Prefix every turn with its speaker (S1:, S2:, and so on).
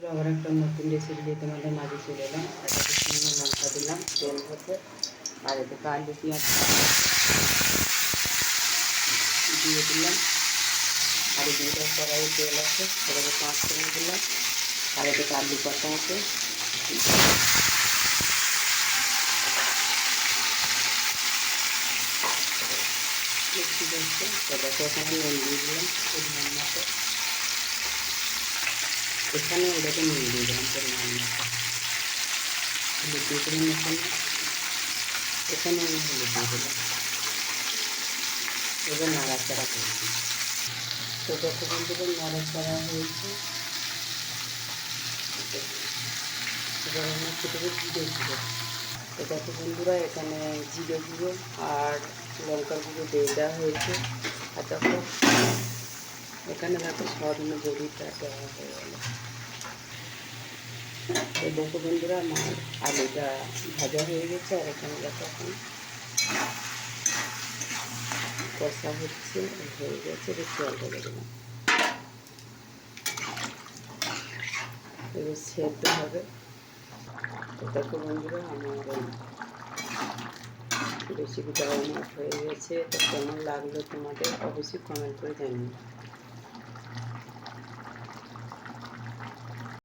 S1: আবার একটা নতুন রেসিপি দিয়ে তোমাদের মাঝে চলে এলাম। এটাতে শুকনো লঙ্কা দিলাম, তেল হচ্ছে, আর এটাকে আলু পেঁয়াজ দিয়ে দিলাম। আর দুটো কড়াই তেল আছে, সেটাকে 5 ফোড়ন দিলাম। আর এটাকে আলু কাটা আছে, সেটাকে এখানে নুন দিয়ে দিলাম পরিমাণ মতো। এখানে ওটাকে নুন দিয়ে দিলাম পরিমাণ মতো, হলুদ দিয়ে দিলাম এখানে আমি হলুদ দিয়ে দিলাম। এবার নাড়াচাড়া করছি। তো যতক্ষণ থেকে নাড়াচাড়া হয়েছে, এবার আমি ছোটো জিরে গুঁড়ো, তো দেখো বন্ধুরা এখানে জিরে গুঁড়ো আর লঙ্কার গুঁড়ো দিয়ে দেওয়া হয়েছে। আর দেখো এখানে দেখো স্বাদ বড়িটা দেওয়া হয়ে গেল। তো দেখো বন্ধুরা আমার আলুটা ভাজা হয়ে গেছে, আর এখানে দেখো এখন কষা হচ্ছে, হয়ে গেছে, এবার জল ঢেলে দিলাম। এবার সেদ্ধ হবে। তো দেখো বন্ধুরা আমার রেসিপিটা আমার হয়ে গেছে। তো কেমন লাগলো তোমাদের অবশ্যই কমেন্ট করে জানিও।